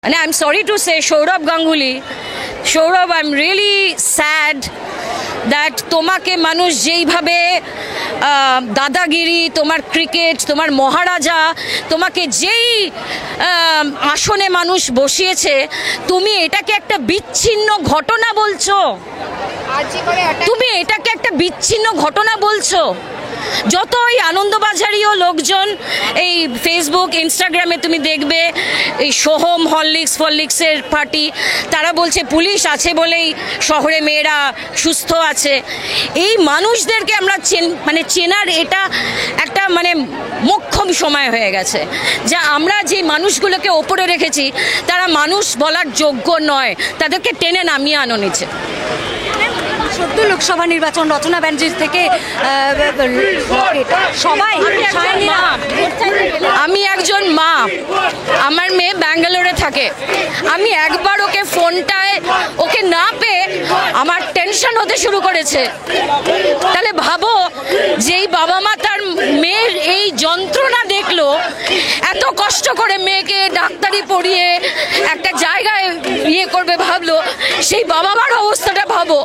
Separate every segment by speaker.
Speaker 1: And I'm sorry to say, Sourav Ganguly, Sourav, I'm really sad that তোমাকে মানুষ যেইভাবে দাদাগিরি, তোমার ক্রিকেট, তোমার মহারাজা, তোমাকে যেই আসনে মানুষ বসিয়েছে, তুমি এটাকে একটা বিচ্ছিন্ন ঘটনা বলছো। তুমি এটাকে একটা বিচ্ছিন্ন ঘটনা বলছো। যত ওই আনন্দবাজারিও লোকজন এই ফেসবুক ইনস্টাগ্রামে তুমি দেখবে এই সোহম হরলিক্সের পার্টি, তারা বলছে পুলিশ আছে বলেই শহরে মেয়েরা সুস্থ আছে। এই মানুষদেরকে আমরা চেনার এটা একটা মোক্ষম সময় হয়ে গেছে, যা আমরা যে মানুষগুলোকে ওপরে রেখেছি তারা মানুষ বলার যোগ্য নয়, তাদেরকে টেনে নামিয়ে আনো নিচে।
Speaker 2: সদ্য লোকসভা নির্বাচন, রচনা ব্যানার্জির থেকে সবাই,
Speaker 1: আমি একজন মা, আমার মেয়ে ব্যাঙ্গালোরে থাকে, আমি একবার ওকে ফোনটায় ওকে না পেয়ে আমার টেনশন হতে শুরু করেছে। তাহলে ভাবো, যেই বাবা মা তার মেয়ের এই যন্ত্রণা দেখলো, এত কষ্ট করে মেয়েকে ডাক্তারি পড়িয়ে একটা জায়গায় করবে ভাবলো, সেই বাবা মার অবস্থাটা ভাবো।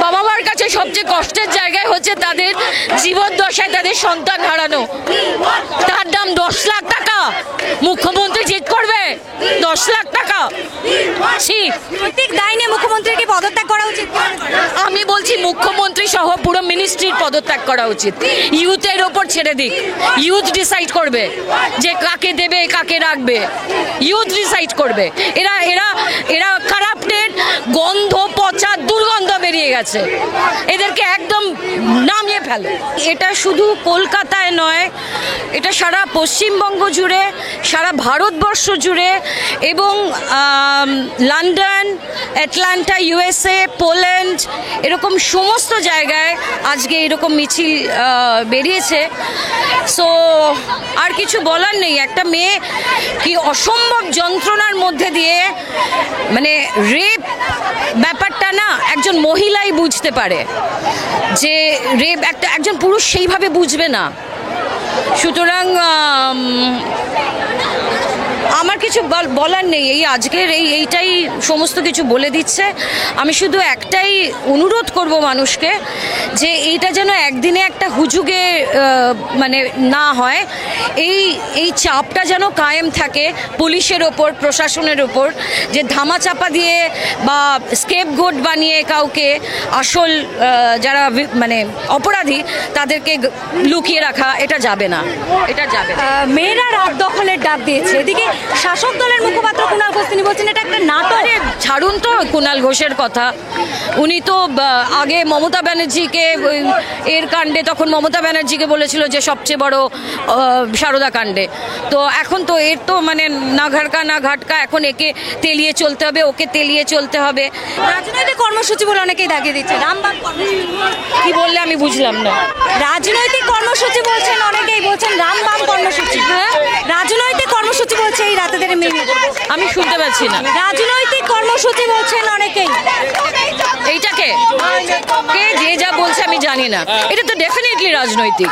Speaker 1: বাবা মার কাছে সবচেয়ে কষ্টের জায়গায় হচ্ছে তাদের জীবদ্দশায় তাদের সন্তান হারানো। তার দাম 10 লাখ টাকা, মুখ্যমন্ত্রী জিত করবে 10 লাখ টাকা।
Speaker 2: নৈতিক দায় নিয়ে মুখ্যমন্ত্রীকে পদত্যাগ করা উচিত।
Speaker 1: আমি বলছি মুখ্যমন্ত্রী সহ পুরো মিনিস্ট্রির পদত্যাগ করা উচিত। ইউথের ওপর ছেড়ে দিক, ইউথ ডিসাইড করবে যে কাকে দেবে কাকে রাখবে, ইউথ ডিসাইড করবে। এরা এরা এরা কারাপ্টেড, গন্ধ, পচা দুর্গন্ধ বেরিয়ে গেছে, এদেরকে একদম নামিয়ে ফেলো। এটা শুধু কলকাতায় নয়, এটা সারা পশ্চিমবঙ্গ জুড়ে, সারা ভারতবর্ষ জুড়ে, এবং লন্ডন, অ্যাটলান্টা, USA, পোল্যান্ড, এরকম সমস্ত জায়গায় আজকে এরকম মিছিল বেরিয়েছে। সো আর কিছু বলার নেই। একটা মেয়ে কি অসম্ভব যন্ত্রণার মধ্যে দিয়ে, রেপ ব্যাপারটা না একজন মহিলাই বুঝতে পারে, যে রেপ একজন পুরুষ সেইভাবে বুঝবে না। সুতরাং আমার কিছু বলার নেই। এই আজকের এইটাই সমস্ত কিছু বলে দিচ্ছে। আমি শুধু একটাই অনুরোধ করব মানুষকে, যে এইটা যেন একদিনে একটা হুজুগে না হয়। এই চাপটা যেন কায়েম থাকে পুলিশের ওপর, প্রশাসনের ওপর, যে ধামাচাপা দিয়ে বা স্কেপগোট বানিয়ে কাউকে আসল যারা অপরাধী তাদেরকে লুকিয়ে রাখা, এটা যাবে না, এটা যাবে না।
Speaker 2: মেয়েরা রাত দখলের ডাক দিয়েছে, এদিকে শাসক দলের মুখপাত্র কুণাল ঘোষ তিনি বলছেন এটা একটা নাটক।
Speaker 1: ছাড়ুন তো কুণাল ঘোষের কথা। উনি তো আগে মমতা ব্যানার্জিকে এর কাণ্ডে, তখন মমতা ব্যানার্জিকে বলেছিল যে সবচেয়ে বড় সারদা কাণ্ডে। তো এখন তো এর তো না ঘাটকা না ঘাটকা, এখন একে তেলিয়ে চলতে হবে, ওকে তেলিয়ে চলতে হবে।
Speaker 2: রাজনৈতিক কর্মসূচি বলে অনেকেই দাগিয়ে দিচ্ছে। রামবাম
Speaker 1: কি বললে আমি বুঝলাম না।
Speaker 2: রাজনৈতিক কর্মসূচি বলছেন অনেকেই, বলছেন রামবাম কর্মসূচি। হ্যাঁ, রাজনৈতিক কর্মসূচি বলছে এই রাতে দেরে মেয়ে,
Speaker 1: আমি শুনতে পাচ্ছি না।
Speaker 2: রাজনৈতিক কর্মসূচি বলছেন অনেকেই।
Speaker 1: এইটাকে কে যে যা বলছে আমি জানি না, এটা তো ডেফিনেটলি রাজনৈতিক।